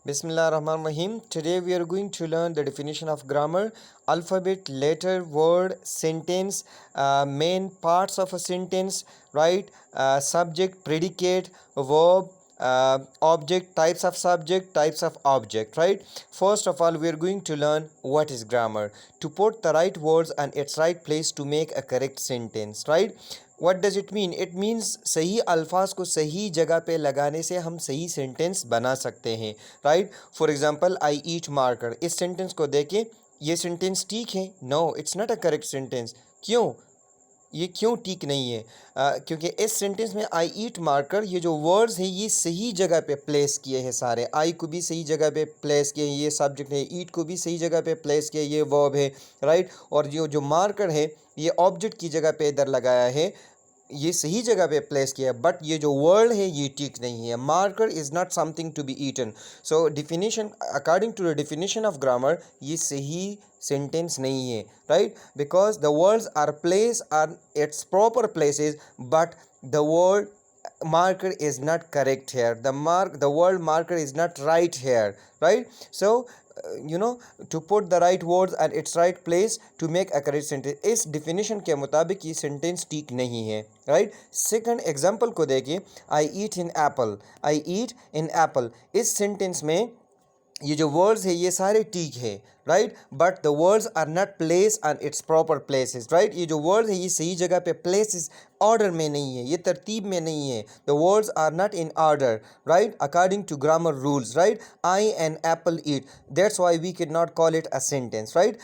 Bismillahirrahmanirrahim. Today we are going to learn the definition of grammar, alphabet, letter, word, sentence, main parts of a sentence, right? Subject, predicate, verb, object, types of subject, types of object, right? First of all, we are going to learn what is grammar. To put the right words and its right place to make a correct sentence, right? What does it mean? It means सही अल्फाज को सही जगह पे लगाने से हम सही सेंटेंस बना सकते हैं, right? For example, I eat marker, इस सेंटेंस को देखें, ये सेंटेंस ठीक है? No, it's not a correct sentence. क्यों? ये क्यों ठीक नहीं है? क्योंकि इस सेंटेंस में आई ईट मार्कर, ये जो वर्ड्स हैं ये सही जगह पे प्लेस किए हैं सारे. आई को भी सही जगह पे प्लेस किए, ये सब्जेक्ट है. ईट को भी सही जगह पे प्लेस किया, ये वर्ब है, राइट? और जो मार्कर है ये ऑब्जेक्ट की जगह पे इधर लगाया है, ये सही जगह पे प्लेस किया है. बट ये जो वर्ड है ये ठीक नहीं है. Marker is not something to be eaten. So definition, according to the definition of grammar, ये सही सेंटेंस नहीं है, right? Because the words are place are its proper places, but the word marker is not correct here. The word marker is not right here, right? So to put the right words at its right place to make a correct sentence, इस definition के मुताबिक ये sentence ठीक नहीं है, right? Second example को देखिए, I eat in apple. I eat in apple, इस sentence में ये जो वर्ड्स है ये सारे ठीक है, right? But the words are not place on its proper places, right? ये जो वर्ड है ये सही जगह पे प्लेसेस ऑर्डर में नहीं है, ये तरतीब में नहीं है. The words are not in order, right? According to grammar rules, right? I an apple eat, that's why we can not call it a sentence, right?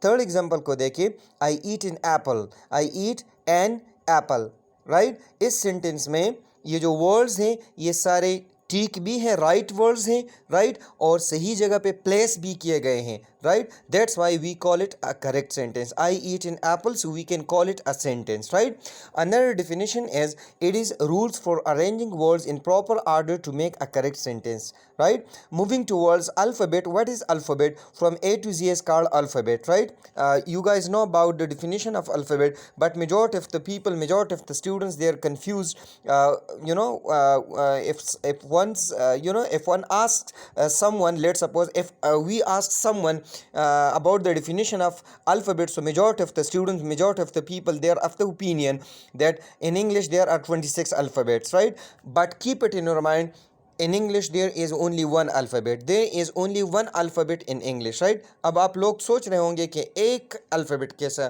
Third example को देखिए, I eat in apple. I eat an apple, right? इस sentence में ये जो words हैं ये सारे ठीक भी हैं, राइट वर्ड्स हैं, राइट? और सही जगह पे प्लेस भी किए गए हैं, right? That's why we call it a correct sentence. I eat in apple, so we can call it a sentence, right? Another definition is it is rules for arranging words in proper order to make a correct sentence, right? Moving towards alphabet, what is alphabet? From A to Z is called alphabet, right? You guys know about the definition of alphabet, but majority of the people, majority of the students, they are confused. If once if one asks someone, let's suppose if we ask someone about the definition of alphabet, so majority of the students, majority of the people, they are of the opinion that in English there are 26 alphabets, right? But keep it in your mind, in English there is only one alphabet. There is only one alphabet in English, right? अब आप लोग सोच रहे होंगे कि एक alphabet कैसा,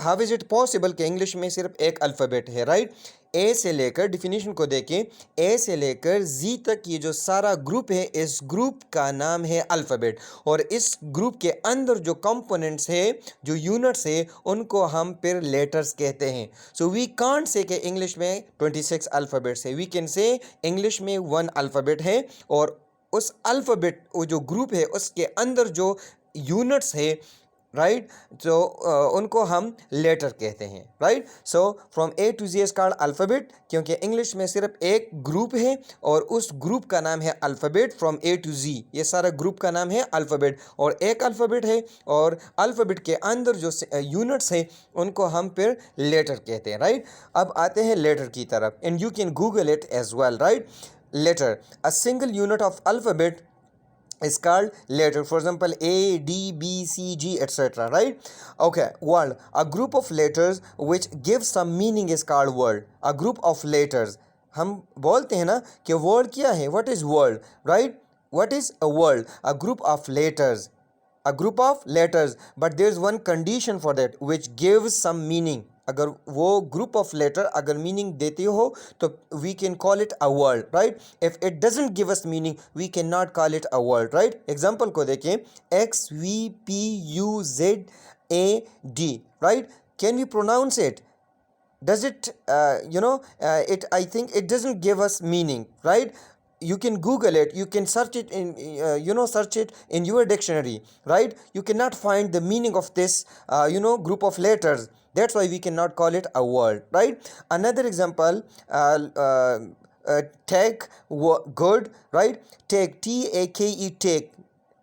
how is it possible कि इंग्लिश में सिर्फ एक अल्फ़ाबेट है, राइट? ए से लेकर, डिफिनीशन को देखें, ए से लेकर जी तक ये जो सारा ग्रुप है, इस ग्रुप का नाम है अल्फ़ाबेट. और इस ग्रुप के अंदर जो कंपोनेंट्स है, जो यूनिट्स है, उनको हम फिर लेटर्स कहते हैं. सो वी कांट से कि इंग्लिश में 26 अल्फ़ाबेट्स है. वी कैन से इंग्लिश में वन अल्फ़ाबेट है, और उस अल्फ़ाबेट, वो जो ग्रुप है उसके अंदर जो यूनिट्स है, राइट? तो उनको हम लेटर कहते हैं, right? So from A to G is called alphabet, क्योंकि इंग्लिश में सिर्फ एक ग्रुप है और उस ग्रुप का नाम है अल्फ़ाबेट. फ्रॉम ए टू जी ये सारा ग्रुप का नाम है अल्फ़ाबेट, और एक अल्फ़ाबेट है, और अल्फ़ाबेट के अंदर जो यूनिट्स हैं उनको हम फिर लेटर कहते हैं, राइट? अब आते हैं लेटर की तरफ, and you can Google it as well, right? Letter, a single unit of alphabet is called letter. For example, A, D, B, C, G, etc., right? Okay, word, a group of letters which gives some meaning is called word. A group of letters, हम बोलते हैं ना कि word क्या है? What is word, right? What is a word? A group of letters, a group of letters, but there is one condition for that, which gives some meaning. अगर वो group of letter अगर meaning देते हो तो we can call it a word, right? If it doesn't give us meaning, we can not call it a word, right? Example को देखें, X V P U Z A D, right? Can we pronounce it? Does it it, I think it doesn't give us meaning, right? You can google it, you can search it in search it in your dictionary, right? You cannot find the meaning of this group of letters. That's why we cannot call it a word, right? Another example, take, good, right? Take, T A K E, take,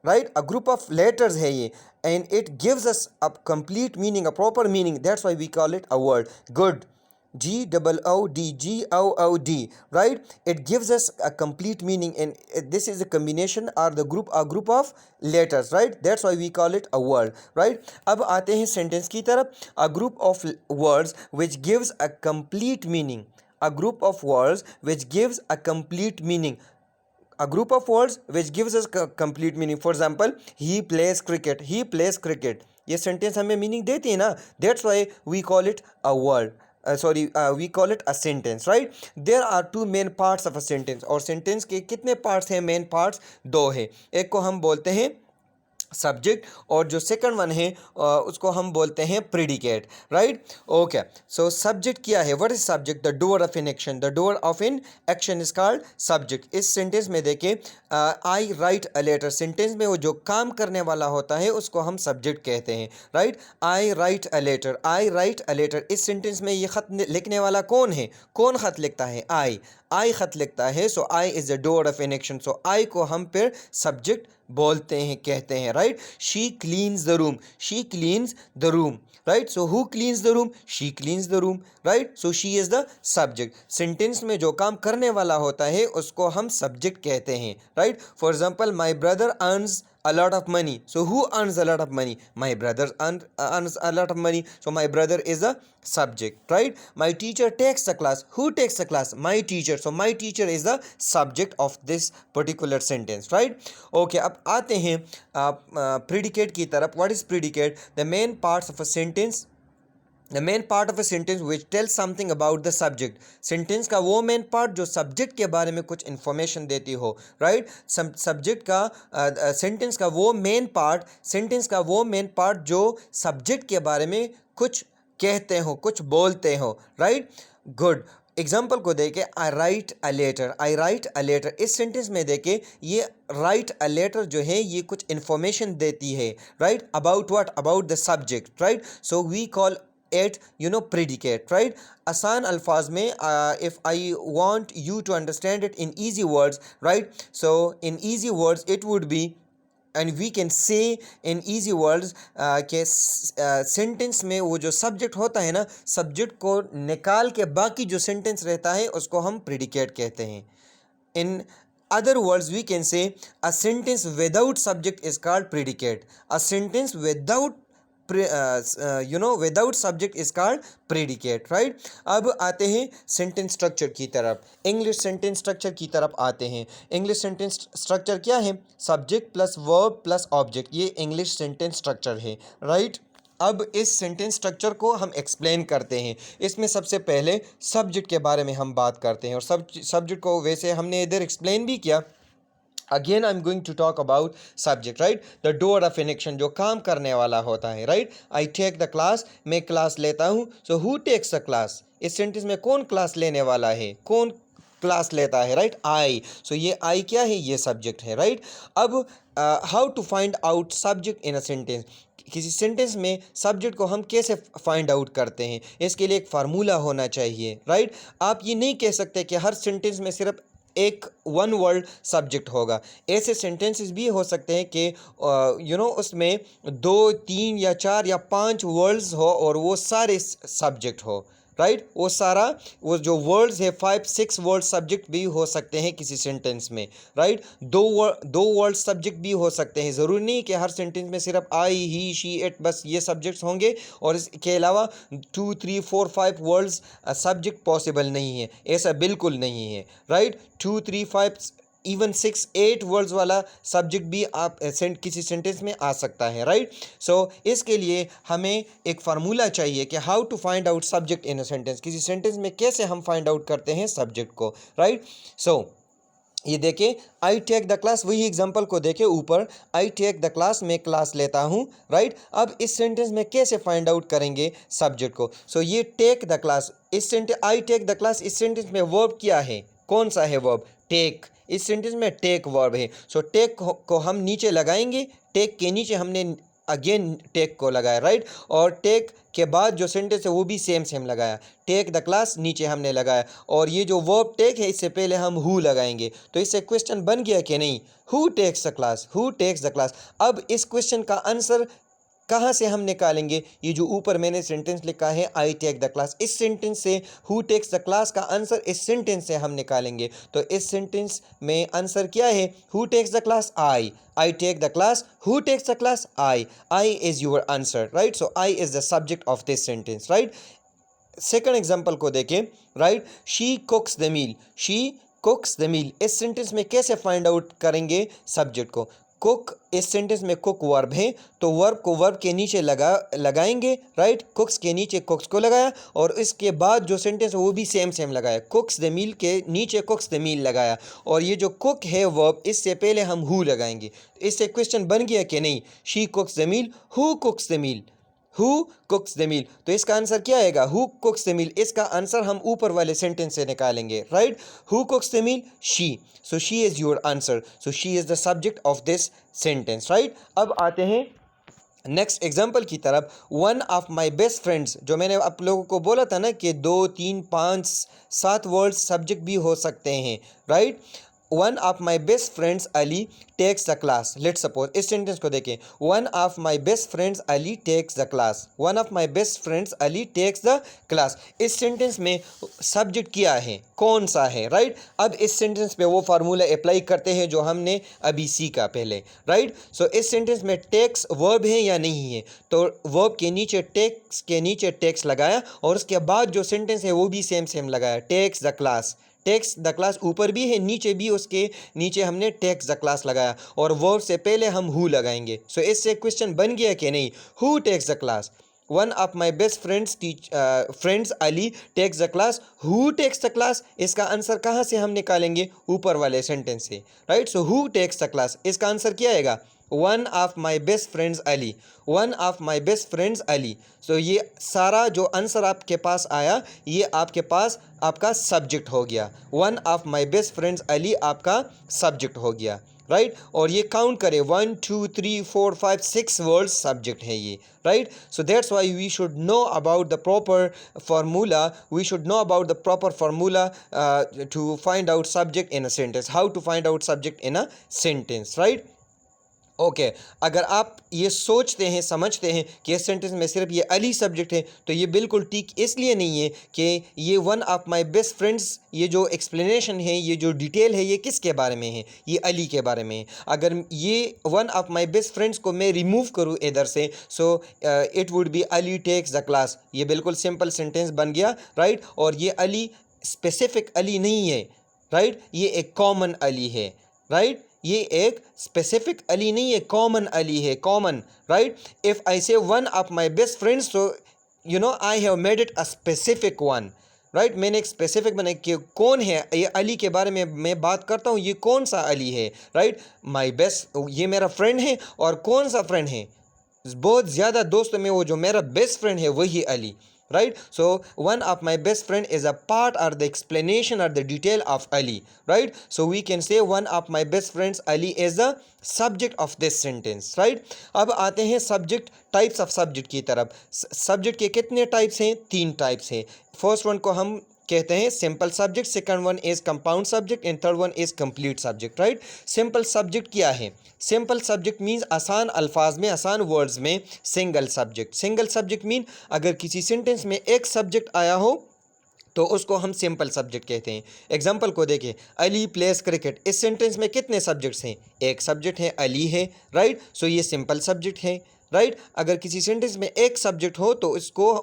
right? A group of letters है ये, and it gives us a complete meaning, a proper meaning. That's why we call it a word. Good, G-O-O-D, G-O-O-D, right? It gives us a complete meaning, and this is a combination or a group of letters, right? That's why we call it a word, right? अब आते हैं sentence की तरफ. A group of words which gives a complete meaning. A group of words which gives a complete meaning. A group of words which gives us complete meaning. For example, he plays cricket. He plays cricket. ये sentence हमें meaning देती है ना. That's why we call it a word. We call it a sentence, right? There are two main parts of a sentence. और sentence के कितने parts हैं? Main parts दो हैं. एक को हम बोलते हैं सब्जेक्ट, और जो सेकंड वन है उसको हम बोलते हैं predicate, right? Okay, so subject क्या है? What is subject? The doer of an action. The doer of an action is called subject. इस सेंटेंस में देखें, आई राइट अ लेटर. सेंटेंस में वो जो काम करने वाला होता है उसको हम सब्जेक्ट कहते हैं, right? I write a letter. I write a letter. इस सेंटेंस में ये खत लिखने वाला कौन है? कौन खत लिखता है? आई खत लिखता है. So I is the doer of an action. So I को हम फिर सब्जेक्ट बोलते हैं, कहते हैं, right? She cleans the room. She cleans the room, right? So who cleans the room? She cleans the room, right? So she is the subject. Sentence में जो काम करने वाला होता है उसको हम सब्जेक्ट कहते हैं, right? For example, my brother earns a lot of money. So who earns a lot of money? My brother earns a lot of money. So my brother is a subject, right? My teacher takes the class. Who takes the class? My teacher. So my teacher is the subject of this particular sentence, right? Okay, अब आते हैं predicate की तरफ. What is predicate? The main parts of a sentence. The main part of a sentence which tells something about the subject. Sentence का वो main part जो subject के बारे में कुछ information देती हो, right? Subject का sentence का वो main part, sentence का वो main part जो subject के बारे में कुछ कहते हो, कुछ बोलते हो, right? Good. एग्जाम्पल को देखे, I write a letter. I write a letter. इस सेंटेंस में देखे, ये राइट अ लेटर जो है ये कुछ इंफॉर्मेशन देती है, right? About what? About the subject, right? So we call it predicate, right? आसान अल्फाज में, if I want you to understand it in easy words, right? So in easy words it would be, and we can say in easy words कि sentence में वो जो subject होता है ना, सब्जेक्ट को निकाल के बाकी जो सेंटेंस रहता है उसको हम प्रेडिकेट कहते हैं. In other words, we can say a sentence without subject is called predicate. A sentence without without subject is called predicate, right? अब आते हैं सेंटेंस स्ट्रक्चर की तरफ. इंग्लिश सेंटेंस स्ट्रक्चर की तरफ आते हैं. इंग्लिश सेंटेंस स्ट्रक्चर क्या है? Subject plus verb plus object. ये इंग्लिश सेंटेंस स्ट्रक्चर है, राइट? अब इस सेंटेंस स्ट्रक्चर को हम एक्सप्लेन करते हैं. इसमें सबसे पहले सब्जेक्ट के बारे में हम बात करते हैं, और सब्जेक्ट को वैसे हमने इधर एक्सप्लेन भी किया. Again I'm going to talk about subject, right? The doer of an action, जो काम करने वाला होता है, right? I take the class. मैं क्लास लेता हूँ. So who takes the class? इस सेंटेंस में कौन क्लास लेने वाला है? कौन क्लास लेता है, राइट? आई. सो ये आई क्या है? ये सब्जेक्ट है, राइट? अब how to find out subject in a sentence. किसी सेंटेंस में सब्जेक्ट को हम कैसे फाइंड आउट करते हैं? इसके लिए एक फार्मूला होना चाहिए, राइट? आप ये नहीं कह सकते कि हर सेंटेंस में सिर्फ एक वन वर्ड सब्जेक्ट होगा. ऐसे सेंटेंसेस भी हो सकते हैं कि उसमें 2, 3 या 4 या 5 वर्ड्स हो और वो सारे सब्जेक्ट हो, राइट? वो जो वर्ड्स है 5-6 वर्ड सब्जेक्ट भी हो सकते हैं किसी सेंटेंस में, राइट? दो वर्ड सब्जेक्ट भी हो सकते हैं. ज़रूरी नहीं कि हर सेंटेंस में सिर्फ आई, ही, शी, इट बस ये सब्जेक्ट्स होंगे और इसके अलावा 2, 3, 4, 5 वर्ड्स सब्जेक्ट पॉसिबल नहीं है. ऐसा बिल्कुल नहीं है, राइट? 2, 3, 5 इवन 6, 8 वर्ड्स वाला सब्जेक्ट भी आप किसी सेंटेंस में आ सकता है, राइट? सो इसके लिए हमें एक फार्मूला चाहिए कि how to find out subject in a sentence. किसी सेंटेंस में कैसे हम फाइंड आउट करते हैं सब्जेक्ट को, राइट? सो ये देखें, आई टेक द क्लास. वही एग्जाम्पल को देखें ऊपर, आई टेक द क्लास. मैं क्लास लेता हूँ, राइट? अब इस सेंटेंस में कैसे फाइंड आउट करेंगे सब्जेक्ट को? सो ये टेक द क्लास, इस sentence I take the class, इस सेंटेंस में वर्ब क्या है? कौन सा है वर्ब? टेक. इस सेंटेंस में टेक वर्ब है. सो टेक को हम नीचे लगाएंगे. टेक के नीचे हमने अगेन टेक को लगाया, राइट? और टेक के बाद जो सेंटेंस है वो भी सेम लगाया. टेक द क्लास नीचे हमने लगाया, और ये जो वर्ब टेक है इससे पहले हम हु लगाएंगे. तो इससे क्वेश्चन बन गया कि नहीं? Who takes the class? Who takes the class? अब इस क्वेश्चन का आंसर कहाँ से हम निकालेंगे? ये जो ऊपर मैंने सेंटेंस लिखा है आई टेक द क्लास, इस सेंटेंस से हु टेक्स द क्लास का आंसर इस सेंटेंस से हम निकालेंगे। तो इस सेंटेंस में आंसर क्या है? Who takes the class? I take the class. Who takes the class? I is your answer, right? So I is the subject of this sentence, right? Second example को देखें, right? She cooks the meal, she cooks the meal, इस sentence में कैसे find out करेंगे subject को? Cook, इस sentence में cook verb है, तो वर्ब को वर्ब के नीचे लगाएंगे, राइट? कुक्स के नीचे कुक्स को लगाया और इसके बाद जो सेंटेंस है वो भी सेम लगाया। कुक्स द मील के नीचे कुक्स द मील लगाया और ये जो कुक है वर्ब, इससे पहले हम हु लगाएंगे। इससे क्वेश्चन बन गया कि नहीं? She cooks the meal, who cooks the meal? Who cooks the meal, तो इसका आंसर क्या आएगा? Who cooks the meal. इसका आंसर हम ऊपर वाले सेंटेंस से निकालेंगे, right? Who cooks the meal? She. So she is your answer. So she is the subject of this sentence, right? अब आते हैं नेक्स्ट एग्जाम्पल की तरफ। One of my best friends, जो मैंने आप लोगों को बोला था ना कि 2, 3, 5, 7 वर्ड्स सब्जेक्ट भी हो सकते हैं, right? One of my best friends Ali takes the class. Let suppose इस सेंटेंस को देखें, one of my best friends Ali takes the class. One of my best friends Ali takes the class. इस सेंटेंस में subject क्या है, कौन सा है, राइट? अब इस सेंटेंस पे वो फार्मूला अप्लाई करते हैं जो हमने अभी सीखा पहले, राइट? सो इस सेंटेंस में टेक्स वर्ब है या नहीं है? तो वर्ब के नीचे टेक्स के नीचे टेक्स लगाया और उसके बाद जो सेंटेंस है वो भी सेम लगाया, takes the class. Takes the class ऊपर भी है, नीचे भी उसके नीचे हमने टेक्स द क्लास लगाया और वर्ब से पहले हम हु लगाएंगे। सो इससे क्वेश्चन बन गया कि नहीं? Who takes the class? One of my best friends Ali takes the class. Who takes the class? इसका आंसर कहाँ से हम निकालेंगे? ऊपर वाले सेंटेंस से, right? So who takes the class, इसका आंसर क्या आएगा? One of my best friends Ali. One of my best friends Ali. So ये सारा जो आंसर आपके पास आया, ये आपके पास आपका सब्जेक्ट हो गया। One of my best friends Ali आपका सब्जेक्ट हो गया, राइट? और ये काउंट करें, 1, 2, 3, 4, 5, 6 वर्ड्स सब्जेक्ट है ये, right? So that's why we should know about the proper formula, we should know about the proper formula to find out subject in a sentence, how to find out subject in a sentence, right? Okay अगर आप ये सोचते हैं, समझते हैं कि इस sentence में सिर्फ ये अली सब्जेक्ट है, तो ये बिल्कुल ठीक इसलिए नहीं है कि ये one of my best friends, ये जो एक्सप्लेनेशन है, ये जो डिटेल है, ये किसके बारे में है? ये अली के बारे में है। अगर ये one of my best friends को मैं रिमूव करूँ इधर से, so it would be Ali takes the class. ये बिल्कुल सिंपल सेंटेंस बन गया, राइट? और ये अली स्पेसिफिक अली नहीं है, राइट? ये एक कॉमन अली है, राइट? ये एक स्पेसिफिक अली नहीं है, कॉमन अली है, common, right? If I say one of my best friends, तो you know I have made it a specific one, right? मैंने एक स्पेसिफिक बनाया कि कौन है ये अली के बारे में मैं बात करता हूँ, ये कौन सा अली है, राइट? माई बेस्ट, ये मेरा फ्रेंड है और कौन सा फ्रेंड है? बहुत ज़्यादा दोस्तों में वो जो मेरा बेस्ट फ्रेंड है वही Ali, right? So one of my best friend is a part or the explanation or the detail of Ali, right? So we can say one of my best friends Ali is the subject of this sentence, right? अब आते हैं subject, types of subject की तरफ। Subject के कितने types हैं? 3 types हैं। First one को हम कहते हैं simple subject, second one is compound subject and third one is complete subject, right? Simple subject क्या है? सिंपल सब्जेक्ट मीन्स आसान अल्फाज में, आसान वर्ड्स में single subject. Single subject mean अगर किसी सेंटेंस में एक सब्जेक्ट आया हो तो उसको हम सिंपल सब्जेक्ट कहते हैं। एग्जाम्पल को देखें, अली प्लेस क्रिकेट। इस सेंटेंस में कितने सब्जेक्ट्स हैं? एक सब्जेक्ट है, अली है, राइट? सो ये सिंपल सब्जेक्ट है, राइट? अगर किसी सेंटेंस में एक सब्जेक्ट हो तो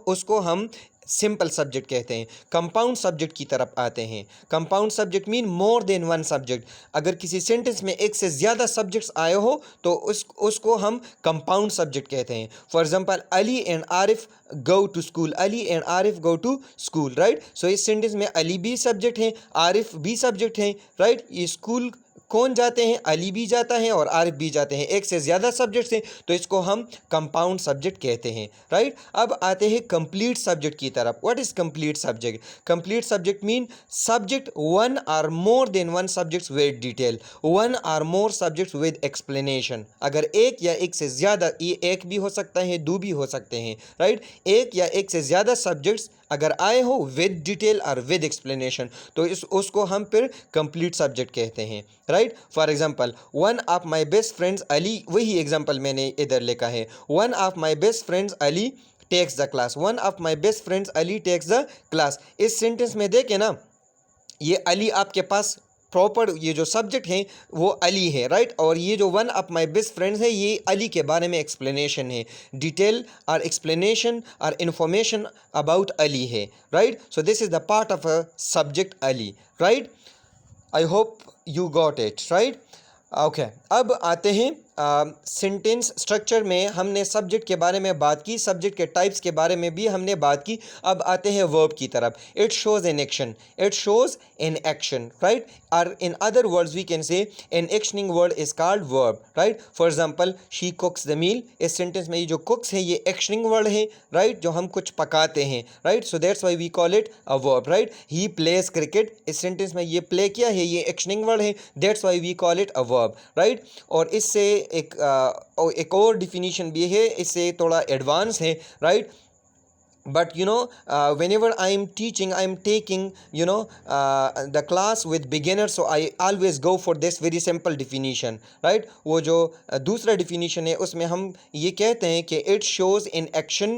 उसको हम सिंपल सब्जेक्ट कहते हैं। कंपाउंड सब्जेक्ट की तरफ आते हैं। कंपाउंड सब्जेक्ट मीन मोर देन वन सब्जेक्ट। अगर किसी सेंटेंस में एक से ज़्यादा सब्जेक्ट्स आए हो तो उसको हम कंपाउंड सब्जेक्ट कहते हैं। For example, Ali and Arif go to school. Ali and Arif go to school, right? So इस सेंटेंस में अली भी सब्जेक्ट है, आरिफ भी सब्जेक्ट है, राइट? ये स्कूल कौन जाते हैं? अली भी जाता है और आरिफ भी जाते हैं। एक से ज़्यादा सब्जेक्ट्स हैं तो इसको हम कंपाउंड सब्जेक्ट कहते हैं, राइट? अब आते हैं कंप्लीट सब्जेक्ट की तरफ। What is complete subject? Complete subject mean subject one or more than one subjects with detail, one or more subjects with explanation. अगर एक या एक से ज़्यादा, ये एक भी हो सकता है, दो भी हो सकते हैं, राइट? एक या एक से ज़्यादा सब्जेक्ट्स अगर आए हो विद डिटेल और विद एक्सप्लेनेशन तो उसको हम फिर कंप्लीट सब्जेक्ट कहते हैं, right. For example one of my best friends Ali, वही एग्जांपल मैंने इधर लिखा है, one of my best friends Ali takes the class, one of my best friends Ali takes the class. इस सेंटेंस में देखें ना, ये अली आपके पास प्रॉपर ये जो सब्जेक्ट है वो अली है, राइट। और ये जो one of my best friends है ये अली के बारे में एक्सप्लेनेशन है, डिटेल और एक्सप्लेनेशन और इंफॉर्मेशन अबाउट अली है, right. So this is the part of a subject Ali, right. I hope you got it, right. Okay, अब आते हैं सेंटेंस स्ट्रक्चर में हमने सब्जेक्ट के बारे में बात की, सब्जेक्ट के टाइप्स के बारे में भी हमने बात की। अब आते हैं वर्ब की तरफ। It shows an action, it shows an action, right. और in other words we can say an actioning word is called verb, right. For example she cooks the meal, इस सेंटेंस में ये जो कुक्स है ये एक्शनिंग वर्ड है, right, जो हम कुछ पकाते हैं, right. So that's why we call it a verb, right. He plays cricket, इस सेंटेंस में ये प्ले किया है ये एक्शनिंग वर्ड है, that's why we call it a verb, right. और इससे एक और डिफिनीशन भी है, इससे थोड़ा एडवांस है, right. But whenever I am teaching, I am taking the class with beginners, so I always go for this very simple definition, right। वो जो दूसरा definition है उसमें हम ये कहते हैं कि it shows in action,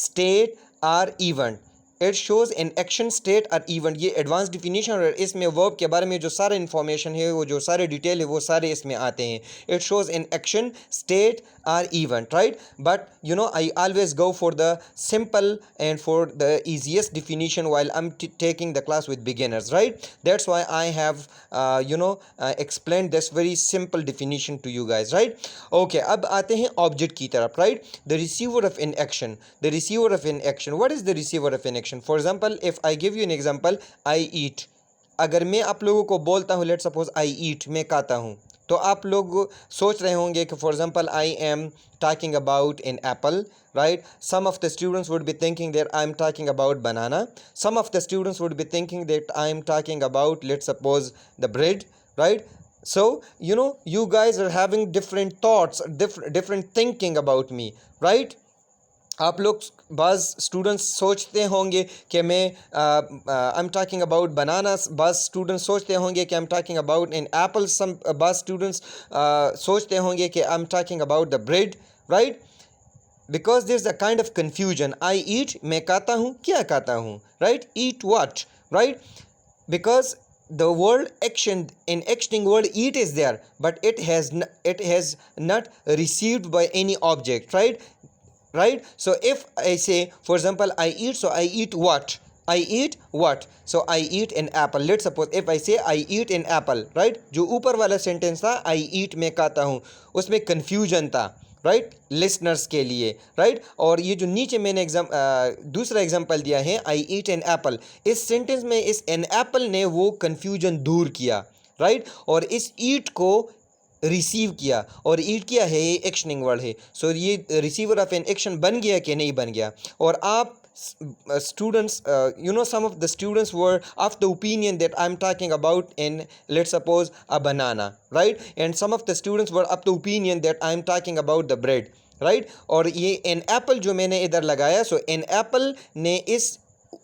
state or event, it shows in action, state और इवेंट, ये एडवांस डिफिनीशन। और इसमें वर्ब के बारे में जो सारा इन्फॉर्मेशन है, वो जो सारे डिटेल है, वो सारे इसमें आते हैं। It shows in action, state और event, right. But I always go for the simple and for the easiest definition while I'm taking the class with beginners, right। That's why I have explained this very simple definition to you guys, right। Okay, अब आते हैं object की तरफ, right। The receiver of an action, the receiver of an action, what is the receiver of an action? For example, if I give you an example, I eat, अगर मैं आप लोगों को बोलता हूँ लेट सपोज I eat, मैं खाता हूँ, तो आप लोग सोच रहे होंगे कि for example I am talking about an apple, right। Some of the students would be thinking that I am talking about banana, some of the students would be thinking that I am talking about, let's suppose, the bread, right। So you guys are having different thoughts, different thinking about me, right। आप लोग बाज़ students सोचते होंगे कि मैं I am talking about bananas, बाज़ students सोचते होंगे कि I am talking about an apple, some बाज़ स्टूडेंट्स सोचते होंगे कि I am talking about the bread, right. Because there is a kind of confusion. I eat, मैं खाता हूँ, क्या खाता हूँ, राइट। Eat what, right. Because the word action, in actioning word eat is there, but it has not received by any object, right। So if I say, for example, I eat, so I eat what, I eat what, so I eat an apple। let's suppose if I say I eat an apple, right, जो ऊपर वाला sentence था I eat, मैं खाता हूँ, उसमें confusion था, right, listeners के लिए, राइट। और ये जो नीचे मैंने दूसरा एग्जांपल दिया है आई ईट एन एप्पल, इस सेंटेंस में इस एन एप्पल ने वो कन्फ्यूजन दूर किया, राइट। और इस ईट को रिसीव किया, और ईट किया है ये एक्शनिंग वर्ड है। सो ये रिसीवर ऑफ एन एक्शन बन गया कि नहीं बन गया। और आप students, some of the students were of the opinion that I'm talking about in, let's suppose, a banana, right। And some of the students were of the opinion that I'm talking about the bread, right। और ये an apple जो मैंने इधर लगाया, so an apple ने इस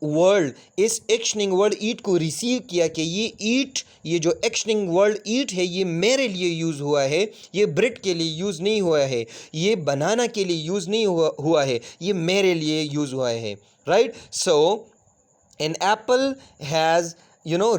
word, इस actioning word ईट को रिसीव किया कि ये ईट, ये जो एक्शनिंग वर्ड ईट है ये मेरे लिए यूज़ हुआ है, ये ब्रेड के लिए यूज़ नहीं हुआ है, ये बनाना के लिए यूज़ नहीं हुआ है, ये मेरे लिए यूज़ हुआ है, right. So an apple has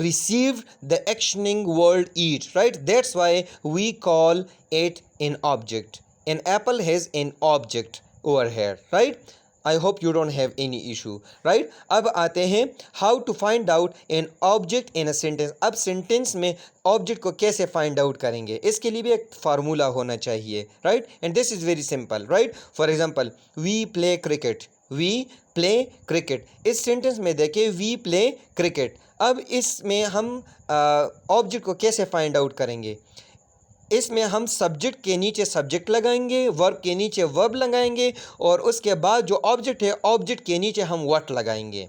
received the actioning word eat, right। That's why we call it an object. An apple has an object over here, right। I hope you don't have any issue, right। अब आते हैं how to find out an object in a sentence। अब sentence में object को कैसे find out करेंगे, इसके लिए भी एक फार्मूला होना चाहिए, right. And this is very simple, right. For example, we play cricket, we play cricket, इस सेंटेंस में देखिए वी प्ले क्रिकेट। अब इसमें हम ऑब्जेक्ट को कैसे फाइंड आउट करेंगे, इसमें हम सब्जेक्ट के नीचे सब्जेक्ट लगाएंगे, वर्ब के नीचे वर्ब लगाएंगे, और उसके बाद जो ऑब्जेक्ट है ऑब्जेक्ट के नीचे हम व्हाट लगाएंगे,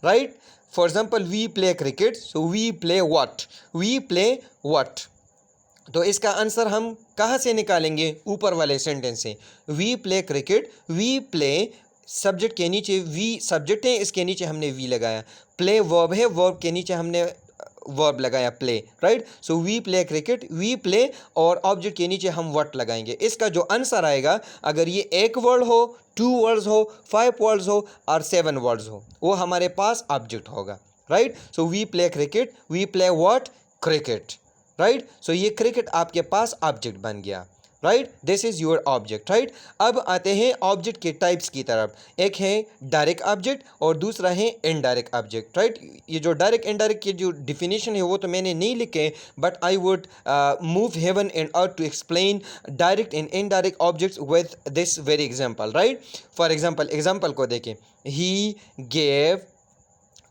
right. For example, we play cricket, so we play what, we play what. तो इसका आंसर हम कहाँ से निकालेंगे, ऊपर वाले सेंटेंस से। We play cricket, we play subject के नीचे वी सब्जेक्ट है, इसके नीचे हमने वी लगाया। प्ले वर्ब है, वर्ब के नीचे हमने वर्ब लगाया play, right. So we play cricket, we play, और ऑब्जेक्ट के नीचे हम व्हाट लगाएंगे। इसका जो आंसर आएगा, अगर ये एक वर्ड हो, 2 वर्ड्स हो, 5 वर्ड्स हो और 7 वर्ड्स हो, वो हमारे पास ऑब्जेक्ट होगा, right. So we play cricket, we play what, cricket, right. So ये क्रिकेट आपके पास ऑब्जेक्ट बन गया, right. This is your object, right. अब आते हैं ऑब्जेक्ट के टाइप्स की तरफ। एक है डायरेक्ट ऑब्जेक्ट और दूसरा है इनडायरेक्ट ऑब्जेक्ट, राइट। ये जो डायरेक्ट इनडायरेक्ट की जो डिफिनेशन है वो तो मैंने नहीं लिखे, but I would move heaven and earth to explain direct and indirect objects with this very example, right. For example को देखें। He gave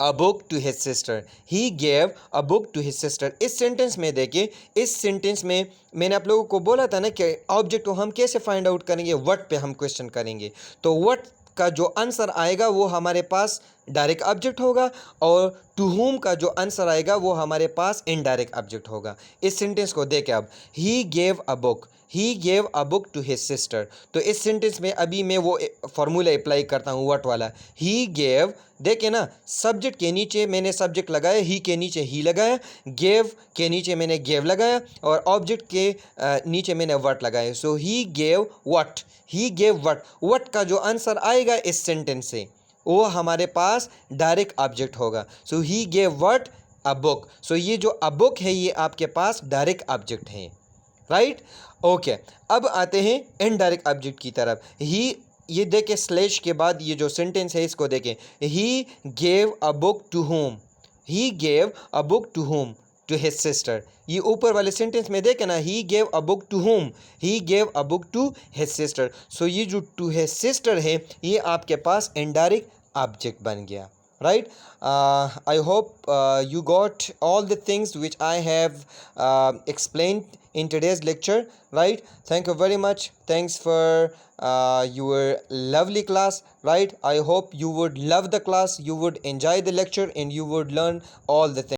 a book to his sister, he gave a book to his sister। इस sentence में देखिए, इस sentence में मैंने आप लोगों को बोला था ना कि ऑब्जेक्ट को हम कैसे फाइंड आउट करेंगे, व्हाट पे हम क्वेश्चन करेंगे। तो व्हाट का जो आंसर आएगा वो हमारे पास डायरेक्ट ऑब्जेक्ट होगा, और टू होम का जो आंसर आएगा वो हमारे पास इनडायरेक्ट ऑब्जेक्ट होगा। इस सेंटेंस को देखें अब, he gave a book, he gave a book to his sister. तो इस सेंटेंस में अभी मैं वो फार्मूला अप्लाई करता हूँ व्हाट वाला। ही गेव, देखे ना, सब्जेक्ट के नीचे मैंने सब्जेक्ट लगाया, ही के नीचे ही लगाया, गेव के नीचे मैंने गेव लगाया, और ऑब्जेक्ट के नीचे मैंने व्हाट लगाया। So he gave what, he gave what. What का जो आंसर आएगा इस सेंटेंस से वो हमारे पास डायरेक्ट ऑब्जेक्ट होगा। So he gave what, a book. So ये जो अ बुक है ये आपके पास डायरेक्ट ऑब्जेक्ट है, राइट। ओके, अब आते हैं इनडायरेक्ट ऑब्जेक्ट की तरफ। ही, ये देखें स्लैश के बाद ये जो सेंटेंस है इसको देखें। He gave a book to home, he gave a book to home, to his sister. ये ऊपर वाले सेंटेंस में देखें ना, he gave a book to home, he gave a book to his sister. So ये जो टू हिज सिस्टर है ये आपके पास इनडायरेक्ट ऑब्जेक्ट बन गया, right? I hope you got all the things which I have explained in today's lecture, right? Thank you very much. Thanks for your lovely class, right? I hope you would love the class, you would enjoy the lecture, and you would learn all the things.